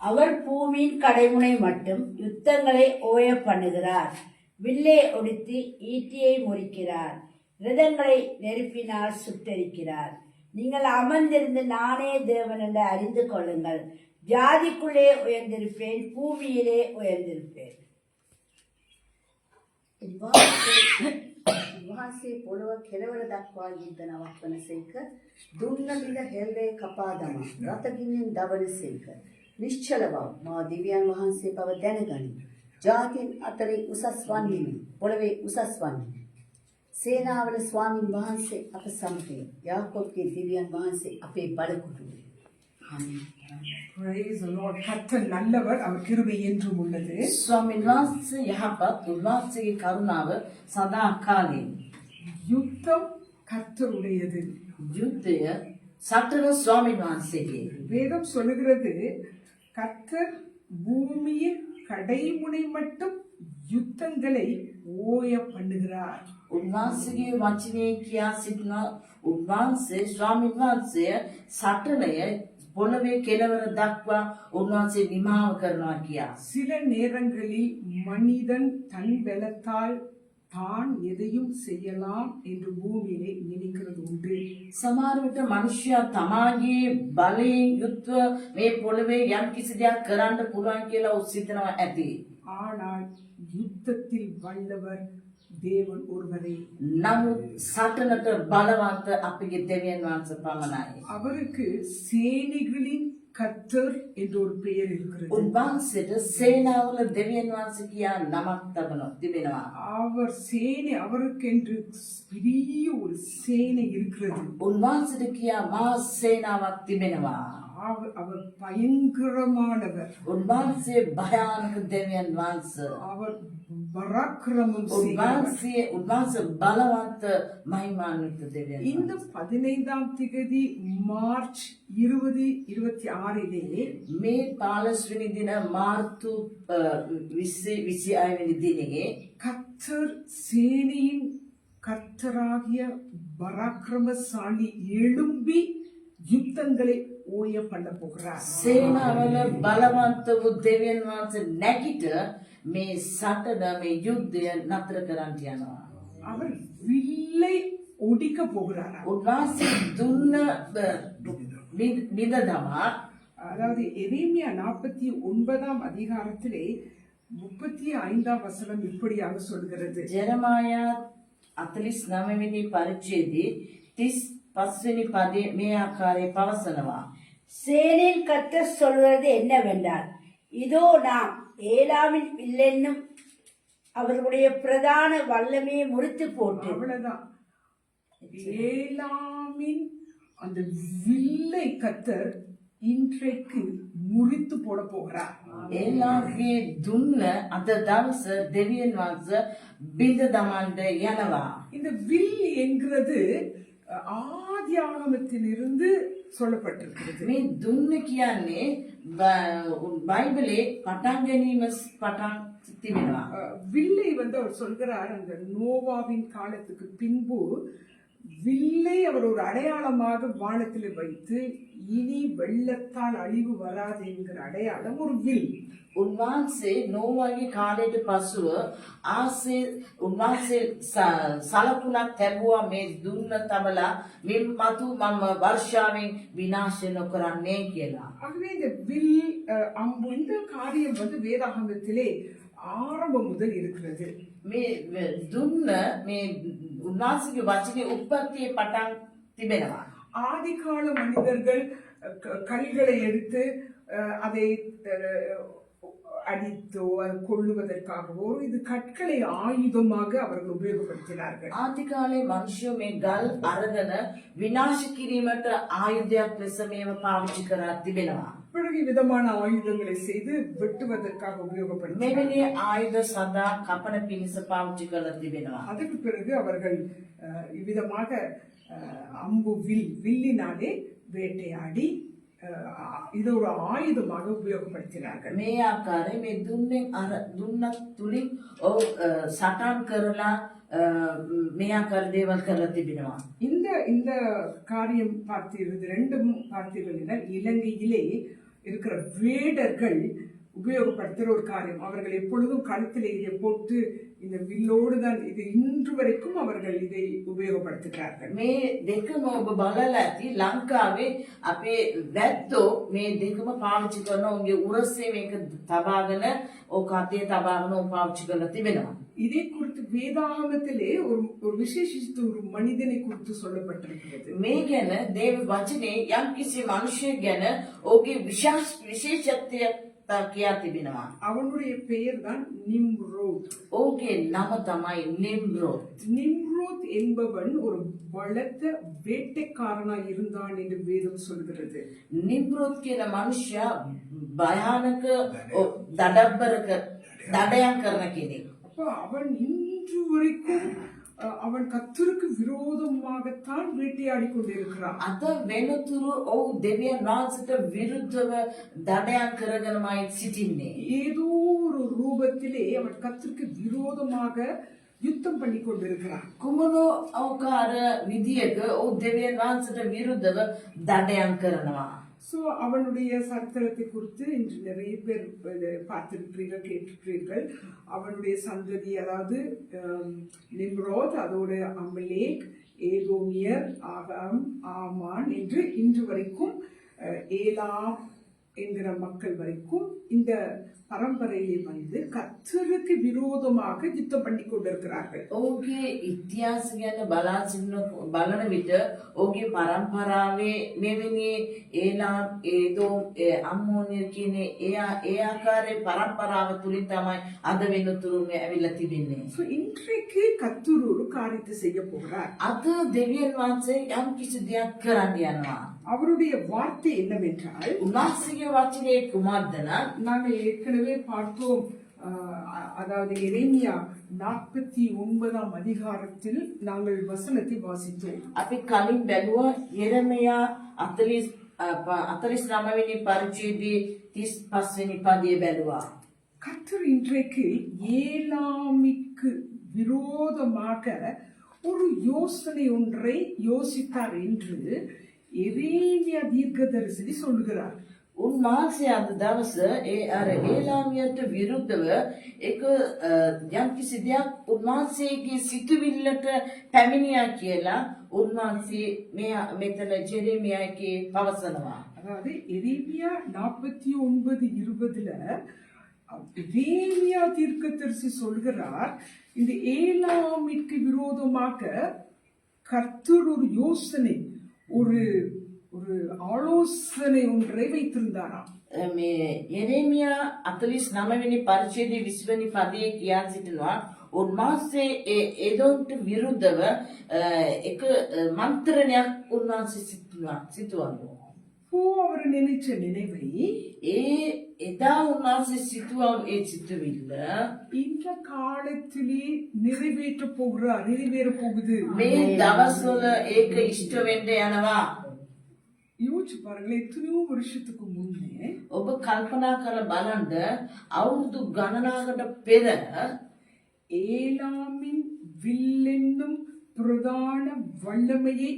அவர் பூமியின் கடைமுனை மட்டும் யுத்தங்களை ஓய பண்ணுகிறார். வில்லை ஒடித்து ஈட்டியை முறிக்கிறார். ரதங்களை நெருப்பினால் சுட்டரிக்கிறார். நீங்கள் அமர்ந்திருந்து நானே தேவன் என்று அறிந்து கொள்ளுங்கள். ஜாதிக்குள்ளே உயர்ந்திருப்பேன், பூமியிலே உயர்ந்திருப்பேன். වහන්සේ පොළව කෙළවර දක්වා යුද්ධ නවත්වන සේක. දුන්න බිඳ හෙල්ලේ කපාදම රතගින්නෙන් දවන සේක. නිශ්චල බව මා දිව්‍යයන් වහන්සේ බව දැනගනි. ජාතින් අතරේ උසස් වන්නේමි, පොළවේ උසස් වන්නේ. සේනාවල ස්වාමින් වහන්සේ අප සමගය. යාකෝබ්ගේ දිව්‍යයන් වහන්සේ අපේ බලකොටුවේ. Praise the Lord. கர்த்தர் நல்லவர், அவர் கிருபை என்றும் உள்ளது. ස්වාමීන් වහන්සේ යහපත්, උන්වහන්සේගේ කරුණාව සදා කාලෙම. யுத்தம் கர்த்தருடையது. යුද්ධය සටන ස්වාමීන් වහන්සේගේ. வேதம் சொல்லுகிறது கர்த்தர் பூமியின் கடைமுனை மட்டும் யுத்தங்களை ஓய பண்ணுகிறார். උන්වහන්සේගේ වචනේ කියා සිටින උන්වහන්සේ ස්වාමීන් වහන්සේ සටනය පොළවේ කෙළවර දක්වා උන්වහන්සේ නිමාව කරනවා කියා. சில நேரங்களில் மனிதன் தன் பலத்தால் தான் எதையும் செய்யலாம் என்று பூமியிலே நினைக்கிறது உண்டு. සමහර විට මනුෂ්‍යයා තමාගේ බලයෙන් යුක්තව මේ පොළවේ යම් කිසි දෙයක් කරන්න පුළුවන් කියලා උත්සිතනවා ඇති. ஆனால் யுத்தத்தில் வல்லவர் தேவன் ஒருவரே. නමුත් සටනට බලවන්ත අපගේ දෙවියන් වහන්සේ පමණයි. அவருக்கு சேனைகளின் கர்த்தர் என்ற ஒரு பெயர் இருக்கிறது. උන්වහන්සේට සේනාවල දෙවියන් වහන්සේ කියා නමක් තිබෙනවා. அவர் சேனை, அவருக்கென்று பெரிய ஒரு சேனை இருக்கிறது. උන්වහන්සේට කියා මා සේනාවක් තිබෙනවා. அவர் பயங்கரமானவர். උන්වහන්සේ භයානක දෙවියන් වහන්සේ. அவர் பராக்கிரமம் උන්වහන්සේ බලවන්ත මහිමාන්විත දෙවියන්. இந்த 15ஆம் திகதி மார்ச் 2026 මේ 15 වෙනි දින මාර්තු 26 වෙනි දිනේ கர்த்தர் சேனையின் கர்த்தராகிய பராக்கிரமசாலி எழும்பி யுத்தங்களை ஓய பண்ண போகிறார். සේනාවල බලවන්ත වූ දෙවියන් වහන්සේ නැගිට මේ සටන මේ යුද්ධය නතර කරන්න යනවා. அவர் வில்லை ஒடிக்க போகிறார். උන්වහන්සේ දුන්න නිදදමා, அதாவது எரேமியா 49ஆம் அதிகாரத்திலே 35ஆம் வசனம் இப்படியாக சொல்கிறது. ජෙරමායා 49 වෙනි පරිච්ඡේදයේ 35 වෙනි පදයේ මේ ආකාරයේ පවසනවා. சேனையின் கர்த்தர் சொல்வது என்னவென்றால், இதோ நாம் ஏலாமின் வில்லென்னும் அவர்களுடைய பிரதான வல்லமையை முறித்து போட்டு. அவ்வளவுதான். ஏலாமின் அந்த வில்லை கர்த்தர் இன்றைக்கு முறித்து போட போகிறார். ඒලාගේ දුන්න අද දවස දෙවියන් වහන්සේ බිඳ දමන්න යනවා. இந்த வில் என்கிறது ஆதி ஆகமத்திலிருந்து சொல்லப்பட்டிருக்கிறது. මේ දුන්න කියන්නේ බයිබලේ පටන් ගැනීම පටන් තිබෙනවා. வில்லை அவர் சொல்கிறார், அந்த நோவாவின் காலத்துக்கு பின்பு வில்லை அவர் ஒரு அடையாளமாக வானத்தில் வைத்து இனி வெள்ளத்தால் அழிவு வராது என்கிற அடையாளம் ஒரு வில். උන්වහන්සේ නෝවාගේ කාලයට පසුව උන්වහන්සේ සලකුණක් තැබුවා මේ දුන්න තබලා මින් මතු මම වර්ෂාවෙන් විනාශ නොකරන්නේ කියලා. ஆகவே இந்த வில் அம்பு இந்த காரியம் வேதாகமத்திலே ஆரம்பம் முதல் இருக்கிறது. මේ දුන්න මේ උන්වහන්සේගේ වචනේ උත්පත්තියේ පටන් තිබෙනවා. ஆதிகால மனிதர்கள் கல்களை எடுத்து அதை அடித்தோ கொள்ளுவதற்காகவோ இது கற்களை ஆயுதமாக அவர்கள் உபயோகப்படுத்தினார்கள். ආදි කාලේ මිනිස්සු මේ ගල් අරගෙන විනාශ කිරීමට ආයුධයක් ලෙස මේව පාවිච්චි කරා තිබෙනවා. பிறகு விதமான ஆயுதங்களை செய்து வெட்டுவதற்காக உபயோகப்படுத்தினார்கள். මෙවැනි ආයුධ සදා කපන පිණිස පාවිච්චි කරලා තිබෙනවා. அதுக்கு பிறகு அவர்கள் இவ்விதமாக அம்பு வில்லினாலே வேட்டையாடி இது ஒரு ஆயுதமாக உபயோகப்படுத்தினார்கள். මේ ආකාරයේ මේ දුන්නක් තුලින් සටන් කරලා මේ ආකාර දේවල් කරලා තිබෙනවා. இந்த காரியம் பார்த்தீர்கள், ரெண்டும் பார்த்தீர்கள். இலங்கையிலே இருக்கிற வேடர்கள் உபயோகப்படுத்துற ஒரு காரியம். அவர்கள் எப்பொழுதும் கழுத்திலே இதை போட்டு இந்த வில்லோடு தான் இது இன்று வரைக்கும் அவர்கள் இதை உபயோகப்படுத்துகிறார்கள். මේ දෙකම ඔබ බලලා ඇති ලංකාවේ අපේ වැද්දෝ මේ දෙකම පාවිච්චි කරන උන්ගේ උරස්සේ මේක තබාගෙන ඕක අතේ තබාගෙන පාවිච්චි කරලා තිබෙනවා. இதை குறித்து வேதாகமத்திலே ஒரு விசேஷித்த ஒரு மனிதனை குறித்து சொல்லப்பட்டிருக்கிறது. මේ ගැන දේව වචනේ යම් කිසි මිනිසෙක් ගැන ඔහුගේ විශේෂත්වය කියා තිබෙනවා. அவனுடைய பெயர் தான் நிம்ரோத். ඔහුගේ නම තමයි නිම්රෝත්. நிம்ரோத் என்பவன் ஒரு பலத்த வேட்டைக்காரனாய் இருந்தான் என்று வேதம் சொல்கிறது. නිම්රෝත් කියන මනුෂ්‍යයා භයානක දඩබ්බරක දඩයන් කරන කෙනෙක්. அப்ப அவன் இன்று வரைக்கும் அவன் கர்த்தருக்கு விரோதமாகத்தான் வேட்டையாடி கொண்டிருக்கிறான். අද වෙනතුරු ඔහු දෙවියන් වහන්සේට විරුද්ධව දඩයන් කරගෙනමයි සිටින්නේ. ஏதோ ஒரு ரூபத்திலே அவன் கர்த்தருக்கு விரோதமாக யுத்தம் பண்ணி கொண்டிருக்கிறான். කුමනෝ අවකාර විදියක ඔහු දෙවියන් වහන්සේට විරුද්ධව දඩයන් කරනවා. சோ அவனுடைய சரித்திரத்தை குறித்து இன்று நிறைய பேர் பார்த்திருக்கிறீர்கள், கேட்டிருக்கிறீர்கள். அவனுடைய சந்ததி, அதாவது நிம்ரோத், அதோட அமலேக், ஏதோமியர், ஆகாம், ஆமான் என்று இன்று வரைக்கும் ஏலாம் என்கிற மக்கள் வரைக்கும் இந்த பரம்பரையிலே வந்து கர்த்தருக்கு விரோதமாக யுத்தம் பண்ணி கொண்டிருக்கிறார்கள். ඔහුගේ ඉතිහාස ගැන බලන විට ඔහුගේ පරම්පරාවේ මෙවැනි ඒලාම්, ඒදෝම්, අම්මෝනිය කියන ඒ ආකාරයේ පරම්පරාව තුලින් තමයි අද වෙනතුරුම ඇවිල්ලා තිබෙන්නේ. So, இன்றைக்கு கர்த்தர் ஒரு காரியத்தை செய்ய போகிறார். අද දෙවියන් වහන්සේ යම් කිසි දෙයක් කරන්න යනවා. அவருடைய வார்த்தை என்னவென்றால், උන්වහන්සේගේ වචනේ කුමක්ද නම් நாங்கள் ஏற்கனவே பார்த்தோம். அதாவது எரேமியா 49 அதிகாரத்தில் நாங்கள் வசனத்தை வாசித்தோம். අපි කලින් බැලුවා යෙරමියා 49 වෙනි පරිච්ඡේදයේ 35 වෙනි පදයේ බැලුවා. கர்த்தர் இன்றைக்கு ஏலாமிக்கு விரோதமாக ஒரு யோசனை ஒன்றை யோசித்தார் என்று எரேமியா தீர்க்கதரிசி சொல்லுகிறார். උන්වහන්සේ අද දවස ඒ අර ඒලාමියට විරුද්ධව එක යම් කිසි දෙයක් උන්වහන්සේගේ සිතුවිල්ලට පැමිණියා කියලා උන්වහන්සේ මෙතන ජෙරෙමියාගේ පවසනවා. அதாவது எரேமியா 49:20 எரேமியா தீர்க்கதரிசி சொல்கிறார், இந்த ஏலாமிற்கு விரோதமாக கர்த்தர் ஒரு யோசனை, ஒரு ஒரு ஆலோசனை ஒன்றை வைத்திருந்தாராம். මේ යෙරෙමියා 49 වෙනි පරිච්ඡේදයේ 20 වෙනි පදයේ කියා සිටිනවා උන්වහන්සේ ඒදොන්ට විරුද්ධව එක මන්ත්‍රණයක් උන්වහන්සේ සිතුවනවා. அவர் நினைச்ச நினைவை එදා උන්වහන්සේ සිතුවම් ඒ සිතුවිල්ල இந்த காலத்திலே நிறைவேற்ற போகுது. මේ දවස්වල ඒක ඉෂ්ට වෙන්න යනවා. யோசிச்சு பாருங்களேன், எத்தனையோ வருஷத்துக்கு முன்னே ඔබ කල්පනා කරලා බලන්න අවුරුදු ගණනාවකට පෙර ஏலாமின் வில்லென்னும் பிரதான வல்லமையை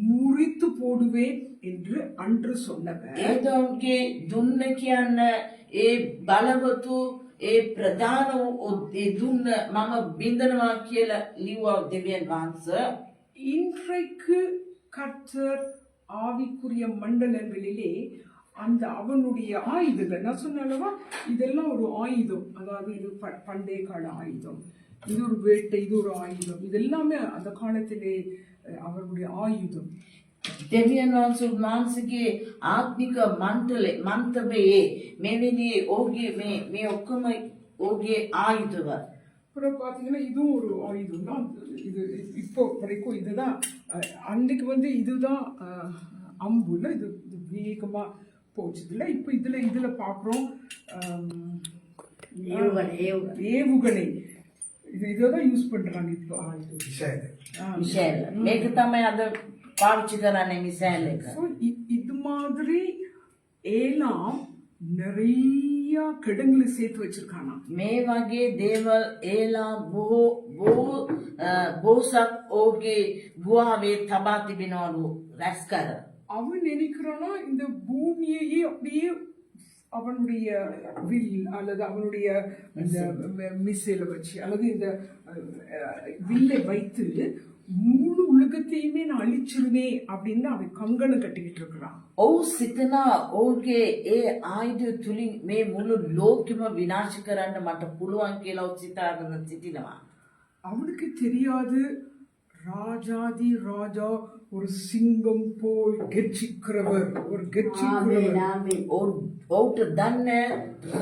முறித்து போடுவேன் என்று அன்று சொன்னவர் ඒදොන්ගේ දුන්න කියන්න ඒ බලවතු ඒ ප්‍රධාන ඒ දුන්න මම බින්දනවා කියලා ලිව්වා දෙවියන් වහන්සේ. இன்றைக்கு கர்த்தர் ஆவிக்குரிய மண்டலங்களிலே அந்த அவனுடைய ஆயுதங்கள், நான் சொன்னல்லவா, இதெல்லாம் ஒரு ஆயுதம். அதாவது இது பண்டைய கால ஆயுதம், இது ஒரு வேட்டை, இது ஒரு ஆயுதம். இதெல்லாமே அந்த காலத்திலே அவருடைய ஆயுதம். දෙවියන් වහන්සේ උන්වහන්සේගේ ආත්මික මන්ත්‍රයේ මෙවැනි ඔහුගේ මේ ඔක්කොම ඔහුගේ ආයුධව. அப்புறம் பார்த்தீங்கன்னா இதுவும் ஒரு ஆயுதம் தான். இது இப்போ வரைக்கும் இதுதான். அன்னைக்கு வந்து இதுதான் அம்புல இது வேகமா போச்சு. இல்லை இப்போ இதுல பார்க்குறோம் ஏவுகணை. இதான் யூஸ் பண்றாங்க இப்போ. මිෂෙල් මේක තමයි අද පාවිච්චි කරන්නේ මිෂෙල් එක. இது மாதிரி ஏலாம் நிறைய கிடங்குல சேர்த்து வச்சிருக்கானா. මේ වගේ දේවල් ඒලා බොහෝසක් ඔහුගේ ගුහාවේ තබා තිබෙනවලු රැස් කර. அவன் நினைக்கிறானா இந்த பூமியையே அப்படியே அவனுடைய வில் அல்லது அவனுடைய இந்த மிஸ்ஸில வச்சு அல்லது இந்த வில்லை வைத்து முழு உலகத்தையுமே நான் அழிச்சிருவேன் அப்படின்னு அவன் கங்கணம் கட்டிக்கிட்டு இருக்கிறான். ඔව් සිතනා ඔවුන්ගේ ඒ ආයුධ තුලින් මේ මුළු ලෝකෙම විනාශ කරන්න මට පුළුවන් කියලා ඔහු සිතාගෙන සිටිනවා. அவனுக்கு தெரியாது ராஜாதி ராஜா ஒரு சிங்கம் போல் கெர்ச்சிக்கிறவர், ஒரு கெர்ச்சிக்கிறவர். ඔවුන්ට දන්නේ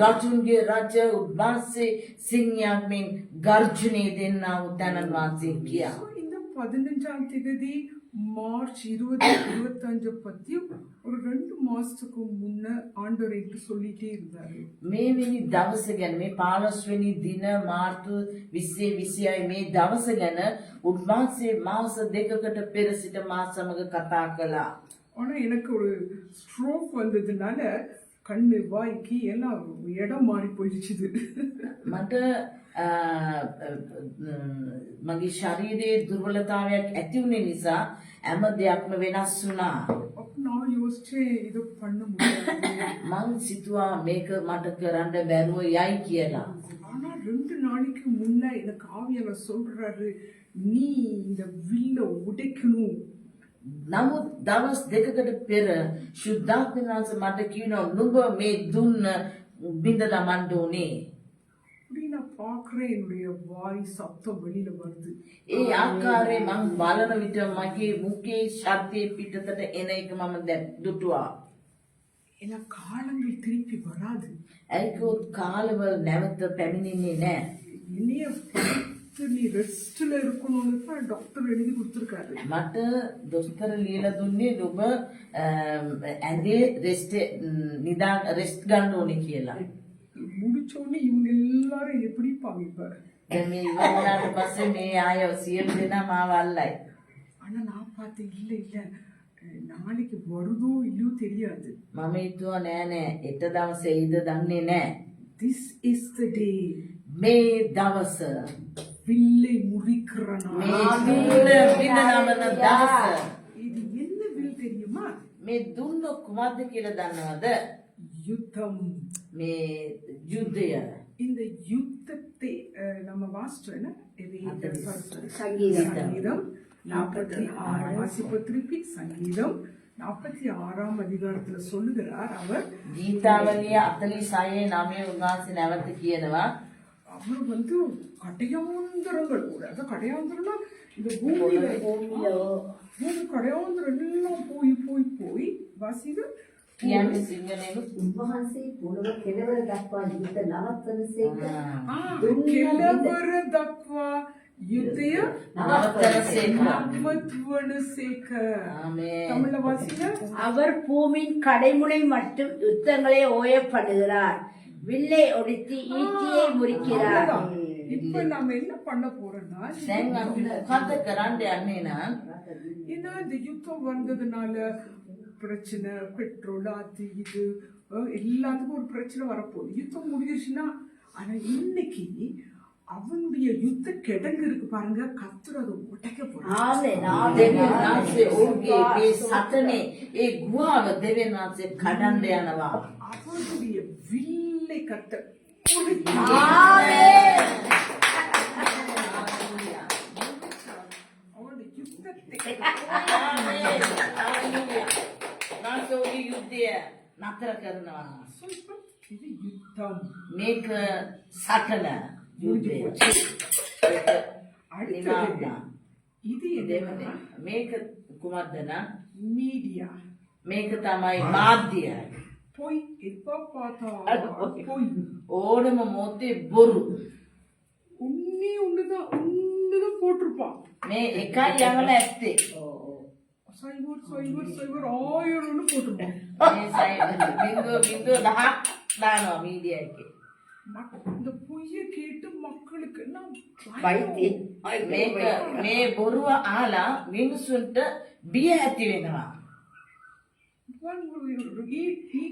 රජුන්ගේ රජ උන්වහන්සේ සිංහයන් මෙන් ගර්ජනය දෙන්නා වූ තැනන් වහන්සේ කියා. இந்த 15ஆம் தேதி மார்ச் 2025 பத்தி ஒரு 2 மாசத்துக்கு முன்ன ஆண்டவர் எனக்கு சொல்லிட்டே இருந்தாரு. මේවෙනි දවස ගැන මේ 15 වෙනි දින මාර්තු 20 26 මේ දවස ගැන උන්වහන්සේ මාස දෙකකට පෙර සිට මා සමග කතා කළා. ஆனா எனக்கு ஒரு ஸ்ட்ரோக் வந்ததுனால கண்ணு வாய்க்கு எல்லாம் இடம் மாறி போயிடுச்சு. මට මගේ ශරීරයේ දුර්වලතාවයක් ඇති වුණේ නිසා හැම දෙයක්ම වෙනස් වුණා. அப்ப நான் யோசிச்சேன் இதை பண்ண முடியாது. මං සිතුවා මේක මට කරන්න බැරුව යයි කියලා. ஆனா 2 நாளைக்கு முன்ன எனக்கு ஆவியாளர் சொல்றாரு, நீ இந்த வில்ல உடைக்கணும். නමුත් දවස් දෙකකට පෙර ශුද්ධාත්ම වහන්සේ මට කියනවා නුඹ මේ දුන්න බින්ද දමන්න ඕනේ. அப்படி நான் பாக்குறேன், என்னுடைய வாய் சத்தம் வெளியில வருது. ඒ ආකාරයේ මං බලන විට මගේ මුඛේ ශබ්දයේ පිටතට එන එක මම දුටුවා. ஏன்னா காலங்கள் திருப்பி வராது. ඒකෝත් කාලවල නැවත පැමිණෙන්නේ නැහැ. என்னைய பார்த்து நீ ரெஸ்ட்ல இருக்கணும்னு தான் டாக்டர் எழுதி கொடுத்துருக்காரு. මට දොස්තර ලියලා දුන්නේ ඔබ ඇඳේ රෙස්ට් ගන්න ඕනේ කියලා. முடிச்ச உடனே இவங்க எல்லாரும் எப்படி பாவிப்பாரு. දැන් මේ ඉවර වුණාට පස්සේ මේ ආය සියලු දෙනා මාව අල්ලයි. ஆனா நான் பார்த்தேன், இல்ல இல்ல நாளைக்கு வருதோ இல்லையோ தெரியாது. මම හිතුවා නෑ නෑ එත දවසේ ඉද දන්නේ නෑ. This is the day. මේ දවස வில்லை முறிக்கிற நாள். මේ බින්ද නමන දවස. இது என்ன வில் தெரியுமா? මේ දුන්න කුමක්ද කියලා දන්නවද? யுத்தம். මේ යුද්ධය. இந்த யுத்தத்தை நம்ம வாசிச்சோம். சங்கீதம். சங்கீதம் 46 வாசிப்பு திருப்பி. சங்கீதம் 46ஆம் அதிகாரத்துல சொல்லுகிறார் அவர். ගීතාවලිය 46 9 උන්වහන්සේ නැවත කියනවා. அவர் வந்து கடையாந்திரங்கள் கூட, அதாவது கடையாந்திரம்னா இந்த பூமியில கடையாந்திரம் எல்லாம் போய் போய் போய் வாசிங்க. කියන්නේ සිංහලෙන් උන්වහන්සේ පොළොව කෙළවර දක්වා යුද්ධ නවත්වන සේක. කෙළවර දක්වා யுத்தය நவத்வன சேக. தமிழ்ல வாசிங்க. அவர் பூமியின் கடைமுனை மட்டும் யுத்தங்களை ஓய பண்ணுகிறார், வில்லை ஒடித்து ஈட்டியை முறிக்கிறார். இப்ப நாம என்ன பண்ண போறோம்னா, දැන් අපි මොකද කරන්න යන්නේ නම් ஏன்னா இந்த யுத்தம் வந்ததுனால பிரச்சனை, பெட்ரோல், அது இது எல்லாத்துக்கும் ஒரு பிரச்சனை வரப்போகுது. யுத்தம் முடிஞ்சிருச்சுன்னா, ஆனா இன்னைக்கு அவனுடைய யுத்த கிடங்கு இருக்கு பாருங்க, கர்த்தர் அதை உடைக்க போறாரு. දෙවියන් වහන්සේ ඔහුගේ මේ සටනේ ඒ ගුහාව දෙවියන් වහන්සේ කඩන්න යනවා. அவனுடைய வில்லை கர்த்தர் அவனுடைய யுத்தத்தை නාසෝගේ යුද්ධය නතර කරනවා. இது யுத்தம். මේක සටන යුද්ධය. அடுத்தது இது என்ன? මේක කුමක්ද නම් மீடியா. මේක තමයි මාධ්‍ය. போய் எப்ப பார்த்தா போய் ඕනම මොහොතේ බොරු. ஒண்ணுதான் போட்டிருப்பான். මේ එකයි යවල ඇත්තේ. சைவர் 1000 போட்டிருப்பான். මේ බින්දුව 10ක් දානවා මීඩියා එකේ. இந்த பொய்ய கேட்டு மக்களுக்கு මේ බොරුව අහලා මිනිසුන්ට බිය ඇති වෙනවා.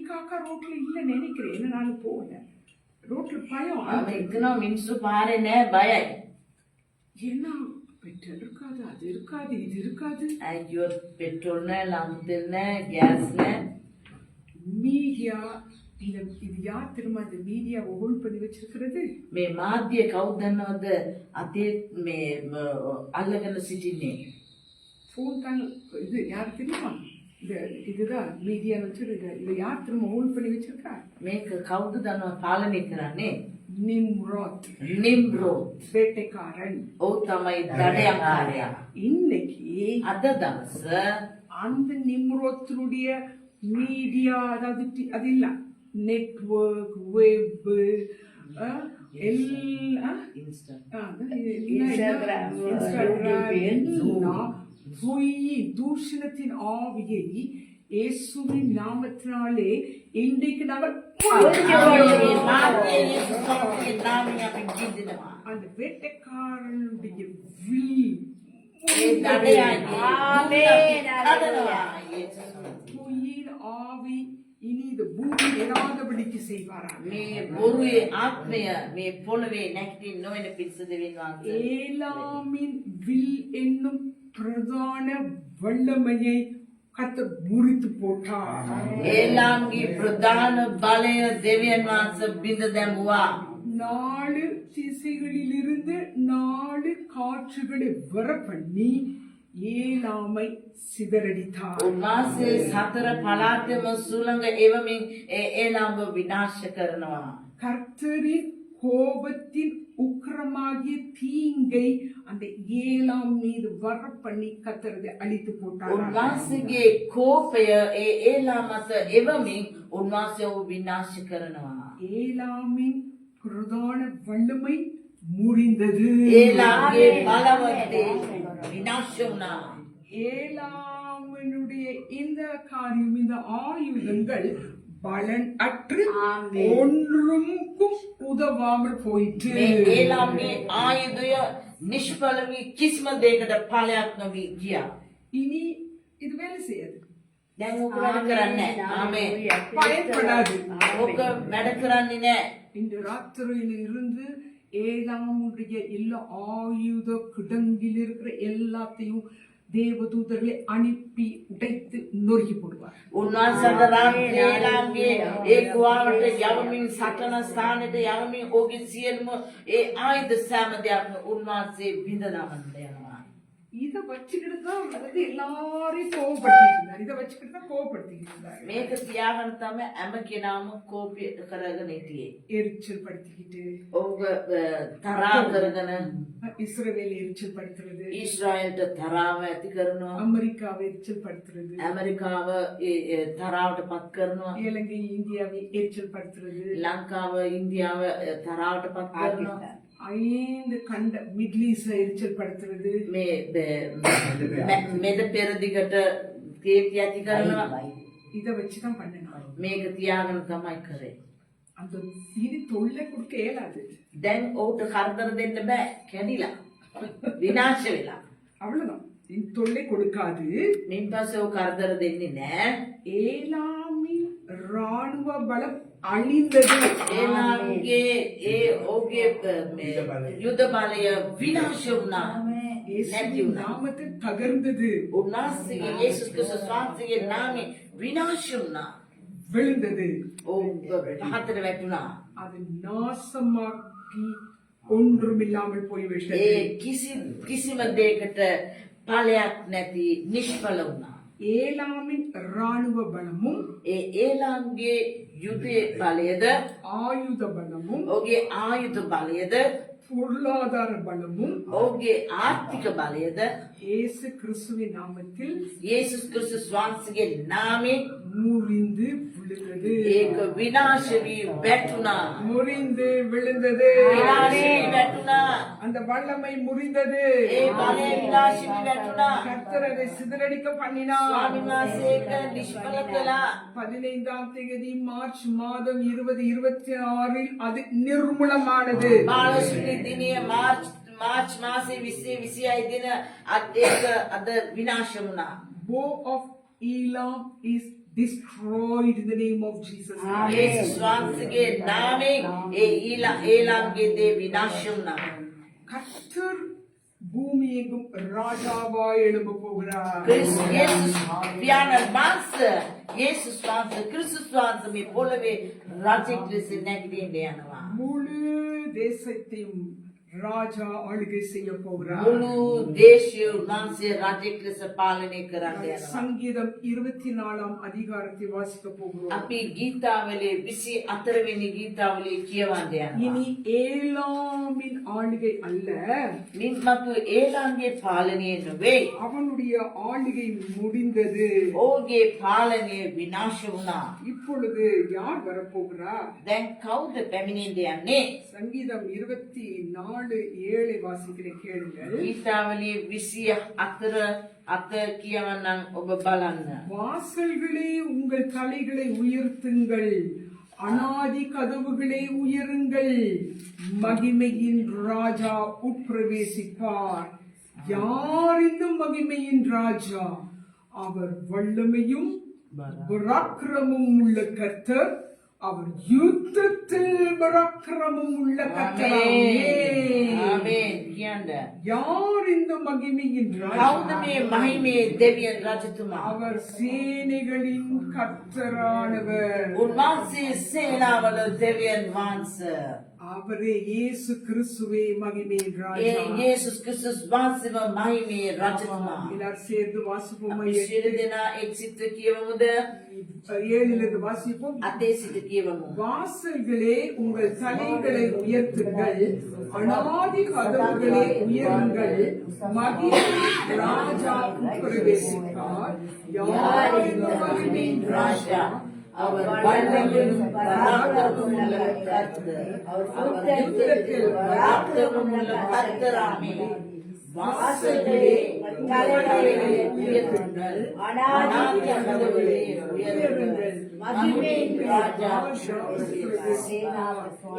காக்கா ரோட்ல இல்ல நினைக்கிறேன், என்ன நானும் போகல. ரோட்ல பயம். එතන මිනිස්සු පාරේ නෑ බයයි. ஏன்னா பெட்ரோல் இருக்காது, அது இருக்காது, இது இருக்காது. අයියෝ පෙට්‍රෝල් නෑ, ලම්ප් තෙල් නෑ, ගෑස් නෑ. மீடியா இது யார் திரும்ப இந்த மீடியாவை ஹோல்ட் பண்ணி வச்சிருக்கிறது? මේ මාධ්‍ය කවුද දන්නවද අතේ මේ අල්ලගෙන සිටින්නේ? ஃபோன் தான் இது யார் தெரியுமா? இதுதான் மீடியா வச்சிருக்க. இதை யார் திரும்ப ஹோல்ட் பண்ணி வச்சிருக்கா? මේක කවුද දන්නවද පාලනය කරන්නේ? நிம்ரோத், නිම්රෝත්. வேட்டைக்காரன். ඔව් තමයි දඩයක්කාරයා. இன்னைக்கு අද දවස அந்த நிம்ரோத்தினுடைய மீடியா, அதாவது அது இல்ல நெட்வொர்க், வெப், எல்லாம் பொய் தூஷணத்தின் ஆவியை இயேசுவின் நாமத்தினாலே இன்றைக்கு நாங்கள் அந்த வேட்டைக்காரனுடைய பொய்யின் ஆவி இனி இந்த பூமி ஏறாதபடிக்கு செய்வாரா? මේ බොරුවේ ආත්මය මේ පොළවේ නැගිටින්න නොවන පිරිස දෙවියන් වහන්සේ. ஏலாமின் வில் என்னும் பிரதான வல்லமையை கர்த்தர் முறித்து போட்டார். ඒලාම්ගේ ප්‍රධාන බලය දෙවියන් වහන්සේ බිඳ දැමුවා. 4 திசைகளிலிருந்து 4 காற்றுகளை வர பண்ணி ஏலாமை சிதறடித்தார். උන්වහන්සේ සතර පළාතම සුළඟ එවමින් ඒලාම්ව විනාශ කරනවා. கர்த்தரின் கோபத்தின் உக்கிரமாகிய தீங்கை அந்த ஏலாம் மீது வர பண்ணி கர்த்தரதை அழித்து போட்டார். උන්වහන්සේගේ කෝපය ඒලා මත එවමින් උන්වහන්සේව විනාශ කරනවා. ஏலாமின் பிரதான வல்லமை முறிந்தது. ඒලාගේ බලවත්තේ විනාශ වුණා. ஏலாமினுடைய இந்த காரியம், இந்த ஆயுதங்கள் பலன் அற்று ஒன்றுக்கும் உதவாமல் போயிற்று. මේ ඒලාම්ගේ ආයුධය නිෂ්ඵල වී කිසිම දෙයකට ඵලයක් නොවී ගියා. இனி இது வேலை செய்யாது, දැන් ඔක වැඩ කරන්නේ නැහැ. ආමේන්. பயன்படாது. ඔක වැඩ කරන්නේ නැහැ. இந்த ராத்திரியில இருந்து ஏலாமுடைய எல்லா ஆயுத கிடங்கில் இருக்கிற எல்லாத்தையும் தேவதூதர்களை அனுப்பி உடைத்து நொறுக்கி போடுவார். උන්වහන්සේ රාත්‍රියේ ඒලාම්ගේ ඒ ගුවාවට යවමින් සටන ස්ථානෙට යවමින් ඔහුගේ සියලුම ඒ ආයුධ සෑම දෙයක්ම උන්වහන්සේ බිඳ දමන්න යනවා. இதை வச்சுக்கிட்டு தான் வந்து எல்லாரையும் கோவப்படுத்திட்டு இருந்தார். இதை வச்சுக்கிட்டு தான் கோவப்படுத்திட்டு இருந்தார். මේක තියාගෙන තමයි හැම කෙනාම කෝපය කරගෙන හිටියේ. எரிச்சல் படுத்திக்கிட்டு ඔහුව තරහා කරගෙන இஸ்ரவேல் எரிச்சல் படுத்துறது, ඊශ්‍රායල්ට තරාව ඇති කරනවා. அமெரிக்காவை எரிச்சல் படுத்துறது, ඇමරිකාව තරාවට පත් කරනවා. இலங்கை இந்தியாவை எரிச்சல் படுத்துறது, ලංකාව ඉන්දියාව තරාවට පත් කරනවා. 5 கண்ட மிடில் ஈஸ்ட் எரிச்சல் படுத்துறது, මේ මෙද පෙරදිගට කීර්ති ඇති කරනවා. இதை வச்சுதான் பண்ணணும். මේක තියාගෙන තමයි කරේ. அந்த இனி தொல்லை கொடுக்க இயலாது. දැන් ඔහුට කරදර දෙන්න බෑ. කැඩිලා විනාශ වෙලා. அவ்வளவுதான், இனி தொல்லை கொடுக்காது. මින් පස්සේ ඔහු කරදර දෙන්නේ නැහැ. ஏலாமின் ராணுவ பலம் அழிந்தது. ඒලාගේ ඔහුගේ යුද බලය විනාශ වුණා. இயேசுவின் நாமத்தில் தகர்ந்தது, උන්වහන්සේගේ යේසුස් ක්‍රිස්තුස් වහන්සේගේ නාමයෙන් විනාශ වුණා. விழுந்தது. ඔහු පහතට වැටුණා. அது நாசமாக்கி ஒன்றுமில்லாமல் போய்விட்டது. කිසිම දෙයකට ඵලයක් නැති නිෂ්ඵල වුණා. ஏலாமின் ராணுவ பலமும் ඒලාම්ගේ යුදේ බලයද ஆயுத பலமும் ඔහුගේ ආයුධ බලයද பொருளாதார பலமும் ඔහුගේ ආර්ථික බලයද இயேசு கிறிஸ்துவின் நாமத்தில் යේසුස් ක්‍රිස්තුස් වහන්සේගේ නාමයෙන් முறிந்து விழுந்தது. ඒක විනාශ වී වැටුණා. முறிந்து விழுந்தது. විනාශ වී වැටුණා. அந்த வல்லமை முறிந்தது. ඒ බලය විනාශ වී වැටුණා. கர்த்தர் அதை சிதறடிக்க பண்ணினார். ස්වාමීන් වහන්සේ ඒක නිෂ්ඵල කළා. 15ஆம் தேதி மார்ச் மாதம் 2026 அது நிர்மூலமானது. 15 දිනය මාර්ච් මාසේ 20 දින අද විනාශ වුණා. Bow of Elam is destroyed in the name of Jesus. යේසුස් වහන්සේගේ නාමයෙන් ඒ ඒලාම්ගේ දේ විනාශ වුණා. கர்த்தர் பூமி எங்கும் ராஜாவாய் எழும்ப போகிறார். Yesus pianan bangsa, Yesus bangsa, Kristus bangsa me polave rajik lese නැගිටින්න යනවා. முழு தேசத்தையும் ராஜா ஆளுகை செய்ய போகிறார். මුළු දේශය උන්වහන්සේ රජෙක් ලෙස පාලනය කරන්න යනවා. சங்கீதம் 24 அதிகாரத்தை வாசிக்க போகிறோம். අපි ගීතාවලියේ 24 වෙනි ගීතාවලියේ කියවන්න යනවා. இனி ஏலாமின் ஆளுகை அல்ல, මින්මතු ඒලාන්ගේ පාලනය නෙවෙයි. அவனுடைய ஆளுகை முடிந்தது. ඔහුගේ පාලනය විනාශ වුණා. இப்பொழுது யார் வரப்போகிறார்? දැන් කවුද පැමිණෙන්න යන්නේ? சங்கீதம் 24:7 வாசிக்கிறேன், கேளுங்கள். ගීතාවලියේ 24 කියවන්නම් ඔබ බලන්න. வாசல்களே உங்கள் தலைகளை உயர்த்துங்கள், அநாதி கதவுகளை உயருங்கள், மகிமையின் ராஜா உட்பிரவேசிப்பார். யார் இந்த மகிமையின் ராஜா? அவர் வல்லமையும் பராக்கிரமும் உள்ள கர்த்தர், அவர் யுத்தத்தில் பராக்கிரமும் உள்ள கர்த்தராமே. ආමේන් කියන්න. யார் இந்த மகிமையின் ராஜா? කවුද මේ මහිමේ දෙවියන් රජතුමා? அவர் சேனைகளின் கர்த்தரானவர். උන්වහන්සේ සේනාවල දෙවියන් වහන්සේ. அவரே இயேசு கிறிஸ்துவே மகிமையின் ராஜா. යේසුස් ක්‍රිස්තුස් වහන්සේම මහිමේ රජතුමා. எல்லாரும் சேர்ந்து வாசிப்போம். අපි සියලු දෙනා එක් සිත කියවමුද? 7 வாசிப்போம். අතේ සිත කියවමු. வாசல்களே உங்கள் தலைகளை உயர்த்துங்கள், அநாதி கதவுகளே உயருங்கள், மகிமையின் ராஜா உட்பிரவேசித்தார். யார் இந்த மகிமையின் ராஜா? அவர் வல்லமையும் பராக்கிரமும் உள்ள கர்த்தர். அவர் யுத்தத்தில் பராக்கிரமும் உள்ள கர்த்தராமே. வாசல்களே தலைகளை உயர்த்துங்கள், அநாதி கதவுகளே உயருங்கள், மகிமையின் ராஜா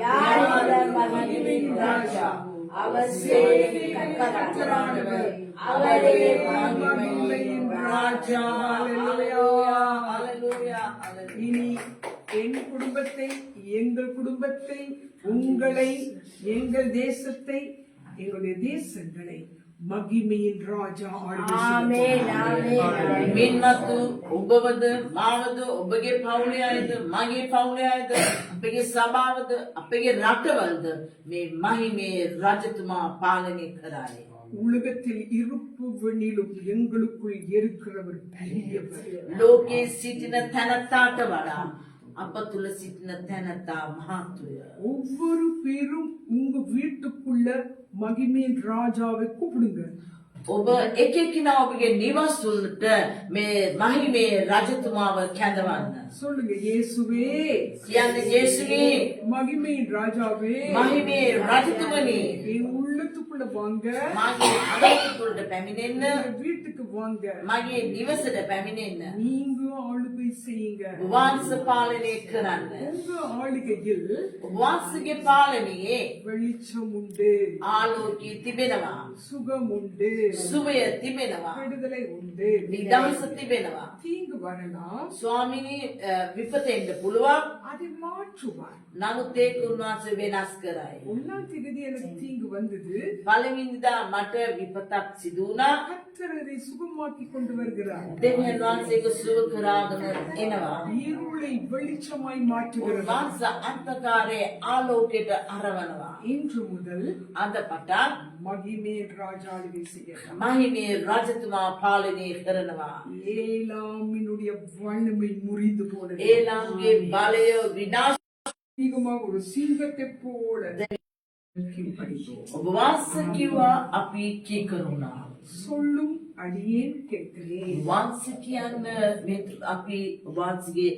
யார் இந்த மகிமையின் ராஜா? அவர் சேனைகளின் கர்த்தரானவர். அவரே மகிமையின் ராஜா. அல்லேலூயா, அல்லேலூயா, அல்லேலூயா. இனி என் குடும்பத்தை, எங்கள் குடும்பத்தை, உங்களை, எங்கள் தேசத்தை, எங்களுடைய தேசங்களை மகிமையின் ராஜா ஆளுகை ஆமென், செய்வார். ஆமென். මින්මතු ඔබවද මාවද ඔබගේ පවුලේ අයද මගේ පවුලේ අයද අපගේ සභාවද අපගේ රටවල්ද මේ මහිමේ රජතුමා පාලනය කරයි. உலகத்தில் இருப்பு வெண்ணிலும் எங்களுக்குள் இருக்கிறவர் பெரியவர். ලෝකයේ සිටින තැනැත්තාට වඩා අප තුල සිටින තැනැත්තා මහත්ය. ஒவ்வொரு பேரும் உங்க வீட்டுக்குள்ள மகிமையின் ராஜாவை கூப்பிடுங்க. ඔබ එක එක්කිනා ඔබගේ නිවස් වලට මේ මහිමේ රජතුමාව කැඳවන්න. சொல்லுங்க, இயேசுவே, කියන්නේ යේසුනේ மகிமையின் ராஜாவே, මහිමේ රජතුමනි என் உள்ளத்துக்குள்ள வாங்க, මගේ අගතුලට පැමිණෙන්න, எங்க வீட்டுக்கு வாங்க, මගේ නිවසට පැමිණෙන්න. நீங்க ஆளுகை செய்யுங்க. වංශ පාලනය කරන්න. உங்க ஆளுகையில் වංශගේ පාලනයේ வெளிச்சம் உண்டு, ආලෝකය තිබෙනවා, சுகம் உண்டு, සුවය තිබෙනවා, விடுதலை உண்டு. නිදහස තිබෙනවා. தீங்கு வரலாம், ස්වාමිනී විපතෙන්ද පුළුවන්. அதை மாற்றுவார். නමුත් ඒක උන්වහන්සේ වෙනස් කරයි. 1ஆம் தேதி எனக்கு தீங்கு வந்தது, පළවෙනිදා මට විපතක් සිදු වුණා. கர்த்தர் அதை சுகமாக்கி கொண்டு வருகிறார். දෙවියන් වහන්සේක සුව කරාගෙන එනවා. இருளை வெளிச்சமாய் மாற்றுகிறார். උන්වහන්සේ අන්ධකාරයේ ආලෝකයට අරවනවා. இன்று முதல் අද පටන් மகிமே ராஜாளுகை செய்யலாம். මහිමේ රජතුමා පාලනය කරනවා. ஏலாமினுடைய வல்லமை முறிந்து போனது. ඒලාම්ගේ බලය විනාශ. அதிகமாக ஒரு சிங்கத்தை போல கீழ்ப்படிந்தோம். ඔබ වහන්සේ කිව්වා අපි කීකරුණා. சொல்லும் அடியேன் கேட்கிறேன். වහන්සේ කියන්න මේ අපි වහන්සේගේ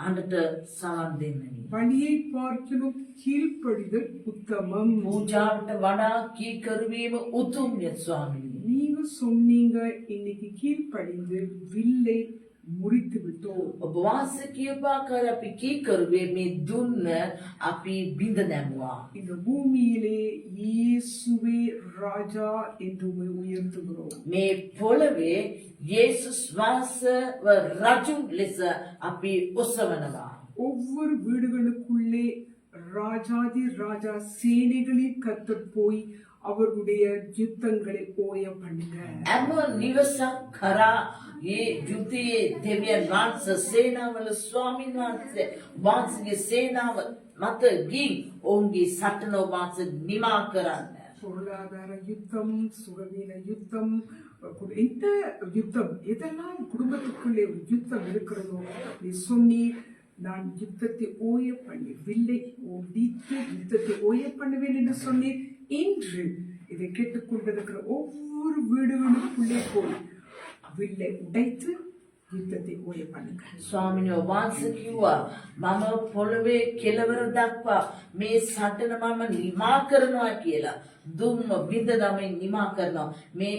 අඬට සවන් දෙන්නනි. பலியை பார்க்கிலும் கீழ்ப்படிதல் உத்தமம். පූජාවට වඩා කීකරු වීම උතුම්ය ස්වාමීනි. நீங்க சொன்னீங்க, இன்னைக்கு கீழ்ப்படிந்து வில்லை முறித்து விட்டோம். ඔබ වහන්සේ කියපා කර අපි කීකරුවේ මේ දුන්න අපි බිඳ දැමුවා. இந்த பூமியிலே இயேசுவே ராஜா என்று உம்மை உயர்த்துகிறோம். මේ පොළවේ යේසුස් වහන්සේව රජු ලෙස අපි ඔසවනවා. ஒவ்வொரு வீடுகளுக்குள்ளே ராஜாதி ராஜா சேனைகளின் கர்த்தர் போய் அவர்களுடைய யுத்தங்களை ஓய பண்ணுங்க. හැම නිවසක් කරා ඒ යුද්ධයේ දෙවියන් වහන්සේ සේනාවල ස්වාමීන් වහන්සේගේ සේනාව මත ගිහින් ඔවුන්ගේ සටන වහන්සේ නිමා කරන්න. பொருளாதார யுத்தம், சுகவீன யுத்தம், எந்த யுத்தம் எதெல்லாம் குடும்பத்துக்குள்ளே ஒரு யுத்தம் இருக்கிறதோ நீ சொன்னீர், நான் யுத்தத்தை ஓய பண்ணி வில்லை ஒடித்து யுத்தத்தை ஓய பண்ணுவேன் என்று சொன்னீர். இன்று இதை கேட்டுக்கொண்டிருக்கிற ஒவ்வொரு வீடுகளுக்குள்ளே போய் வில்லை உடைத்து யுத்தத்தை ஓய பண்ணுங்க. ස්වාමීන් වහන්සේ කිව්වා මම පොළවේ කෙලවර දක්වා මේ සටන මම නිමා කරනවා කියලා. දුම්ම විඳදම නිමා කරනවා. මේ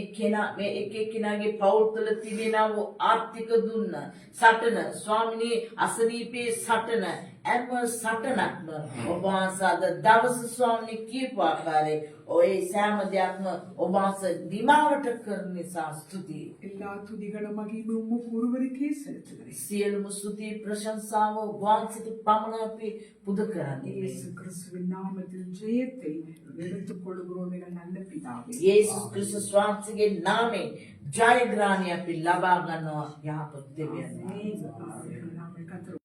එක එක්කෙනාගේ පවුල් තුළ තිබෙනා වූ ආර්ථික දුන්න සටන, ස්වාමිනේ අසනීපේ සටන, හැම සටනක්ම ඔබ වහන්සේ අද දවස ස්වාමිනේ කියපු ආකාරයේ ඔය සෑම දෙයක්ම ඔබ වහන්සේ නිමාවට කරන නිසා ස්තුතියි. எல்லா துதிகள மகிமை உமக்கு ஒருவருக்கே செலுத்துகிறேன். සියලුම ස්තුති ප්‍රශංසාව වහන්සේට පමණ අපි පුද කරන්නේ. இயேசு கிறிஸ்துவின் நாமத்தில் ஜெயத்தை எடுத்துக் கொள்கிறோம் என நல்ல பிதாவே. යේසුස් ක්‍රිස්තුස් වහන්සේගේ නාමයෙන් ජයග්‍රහණය අපි ලබා ගන්නවා යහපත් දෙවියන්. ஆமென். ஆமென். கர்த்தர்